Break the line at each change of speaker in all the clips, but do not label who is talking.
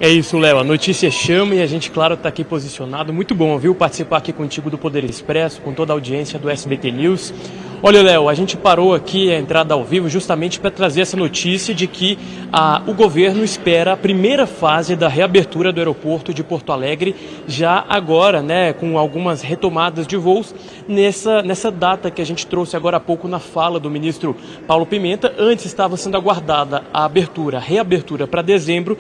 É isso, Léo. A notícia chama e a gente, claro, está aqui posicionado. Muito bom, viu, participar aqui contigo do Poder Expresso, com toda a audiência do SBT News. Olha, Léo, a gente parou aqui a entrada ao vivo justamente para trazer essa notícia de que o governo espera a primeira fase da reabertura do aeroporto de Porto Alegre já agora, né, com algumas retomadas de voos nessa data que a gente trouxe agora há pouco na fala do ministro Paulo Pimenta. Antes estava sendo aguardada a reabertura para dezembro,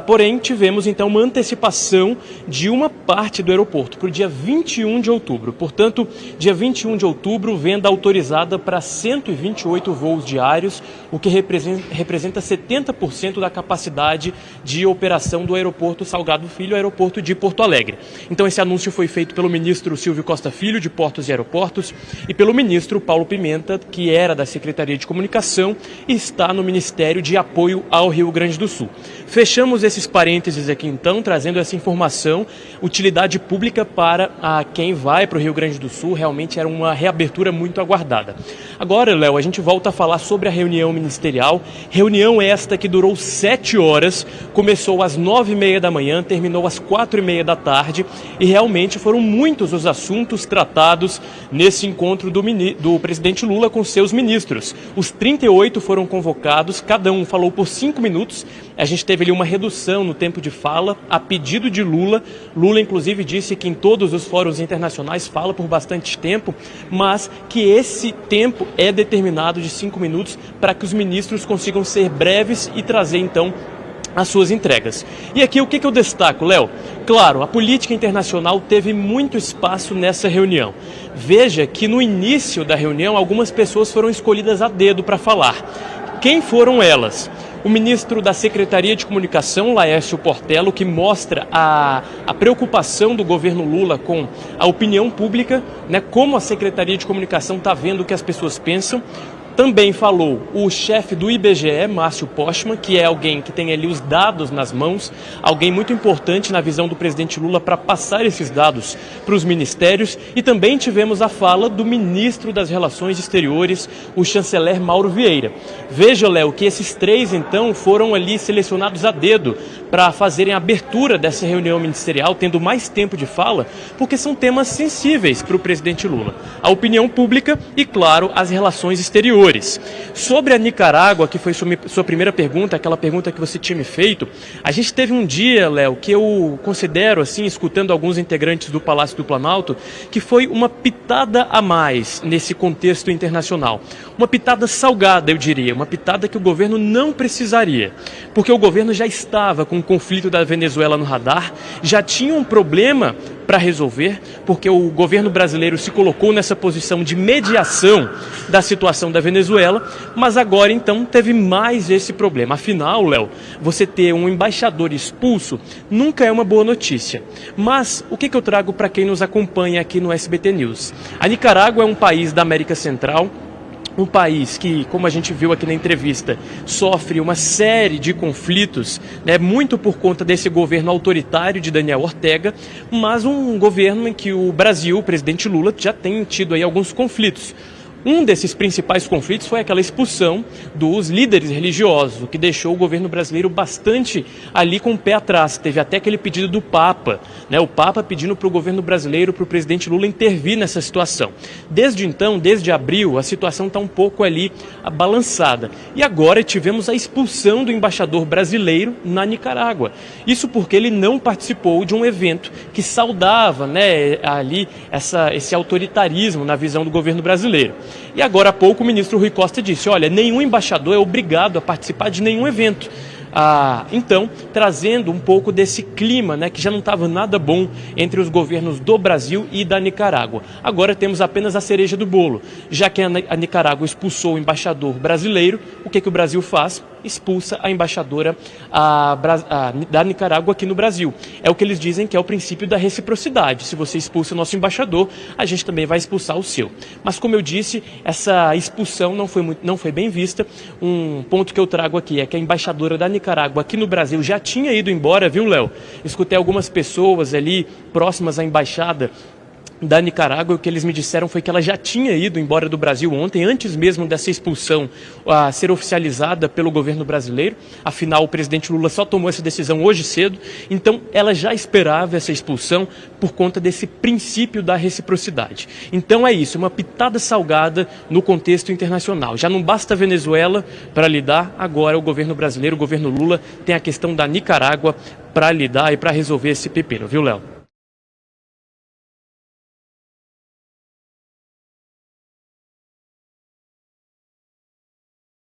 porém tivemos então uma antecipação de uma parte do aeroporto para o dia 21 de outubro. Portanto, dia 21 de outubro, venda autorizada para 128 voos diários, o que representa 70% da capacidade de operação do aeroporto Salgado Filho, aeroporto de Porto Alegre. Então esse anúncio foi feito pelo ministro Silvio Costa Filho, de Portos e Aeroportos, e pelo ministro Paulo Pimenta, que era da Secretaria de Comunicação e está no Ministério de Apoio ao Rio Grande do Sul. Fechamos esses parênteses aqui então, trazendo essa informação, utilidade pública para quem vai para o Rio Grande do Sul. Realmente era uma reabertura muito aguardada. Agora, Léo, a gente volta a falar sobre a reunião ministerial, reunião esta que durou 7 horas, começou às 9h30 da manhã, terminou às 4h30 da tarde, e realmente foram muitos os assuntos tratados nesse encontro do presidente Lula com seus ministros. Os 38 foram convocados, cada um falou por 5 minutos, a gente teve ali uma redução no tempo de fala, a pedido de Lula. Lula, inclusive, disse que em todos os fóruns internacionais fala por bastante tempo, mas que esse tempo é determinado de 5 minutos para que os ministros consigam ser breves e trazer, então, as suas entregas. E aqui o que eu destaco, Léo? Claro, a política internacional teve muito espaço nessa reunião. Veja que no início da reunião algumas pessoas foram escolhidas a dedo para falar. Quem foram elas? O ministro da Secretaria de Comunicação, Laércio Portela, que mostra a preocupação do governo Lula com a opinião pública, né, como a Secretaria de Comunicação está vendo o que as pessoas pensam. Também falou o chefe do IBGE, Márcio Postman, que é alguém que tem ali os dados nas mãos, alguém muito importante na visão do presidente Lula para passar esses dados para os ministérios. E também tivemos a fala do ministro das Relações Exteriores, o chanceler Mauro Vieira. Veja, Léo, que esses três, então, foram ali selecionados a dedo para fazerem a abertura dessa reunião ministerial, tendo mais tempo de fala, porque são temas sensíveis para o presidente Lula. A opinião pública e, claro, as relações exteriores. Sobre a Nicarágua, que foi sua primeira pergunta, aquela pergunta que você tinha me feito, a gente teve um dia, Léo, que eu considero, assim, escutando alguns integrantes do Palácio do Planalto, que foi uma pitada a mais nesse contexto internacional. Uma pitada salgada, eu diria, uma pitada que o governo não precisaria, porque o governo já estava com o conflito da Venezuela no radar, já tinha um problema para resolver, porque o governo brasileiro se colocou nessa posição de mediação da situação da Venezuela, mas agora então teve mais esse problema. Afinal, Léo, você ter um embaixador expulso nunca é uma boa notícia. Mas o que eu trago para quem nos acompanha aqui no SBT News? A Nicarágua é um país da América Central, um país que, como a gente viu aqui na entrevista, sofre uma série de conflitos, né, muito por conta desse governo autoritário de Daniel Ortega, mas um governo em que o Brasil, o presidente Lula, já tem tido aí alguns conflitos. Um desses principais conflitos foi aquela expulsão dos líderes religiosos, o que deixou o governo brasileiro bastante ali com o pé atrás. Teve até aquele pedido do Papa, né? O Papa pedindo para o governo brasileiro, para o presidente Lula intervir nessa situação. Desde então, desde abril, a situação está um pouco ali balançada. E agora tivemos a expulsão do embaixador brasileiro na Nicarágua. Isso porque ele não participou de um evento que saudava, né, ali esse autoritarismo na visão do governo brasileiro. E agora há pouco o ministro Rui Costa disse, olha, nenhum embaixador é obrigado a participar de nenhum evento. Então, trazendo um pouco desse clima, né, que já não estava nada bom entre os governos do Brasil e da Nicarágua. Agora temos apenas a cereja do bolo. Já que a Nicarágua expulsou o embaixador brasileiro, o que o Brasil faz? Expulsa a embaixadora da Nicarágua aqui no Brasil. É o que eles dizem que é o princípio da reciprocidade. Se você expulsa o nosso embaixador, a gente também vai expulsar o seu. Mas, como eu disse, essa expulsão não foi bem vista. Um ponto que eu trago aqui é que a embaixadora da Nicarágua aqui no Brasil já tinha ido embora, viu, Léo? Escutei algumas pessoas ali próximas à embaixada da Nicarágua. O que eles me disseram foi que ela já tinha ido embora do Brasil ontem, antes mesmo dessa expulsão a ser oficializada pelo governo brasileiro. Afinal, o presidente Lula só tomou essa decisão hoje cedo, então ela já esperava essa expulsão por conta desse princípio da reciprocidade. Então é isso, uma pitada salgada no contexto internacional. Já não basta a Venezuela para lidar, agora o governo brasileiro, o governo Lula, tem a questão da Nicarágua para lidar e para resolver esse pepino, viu, Léo?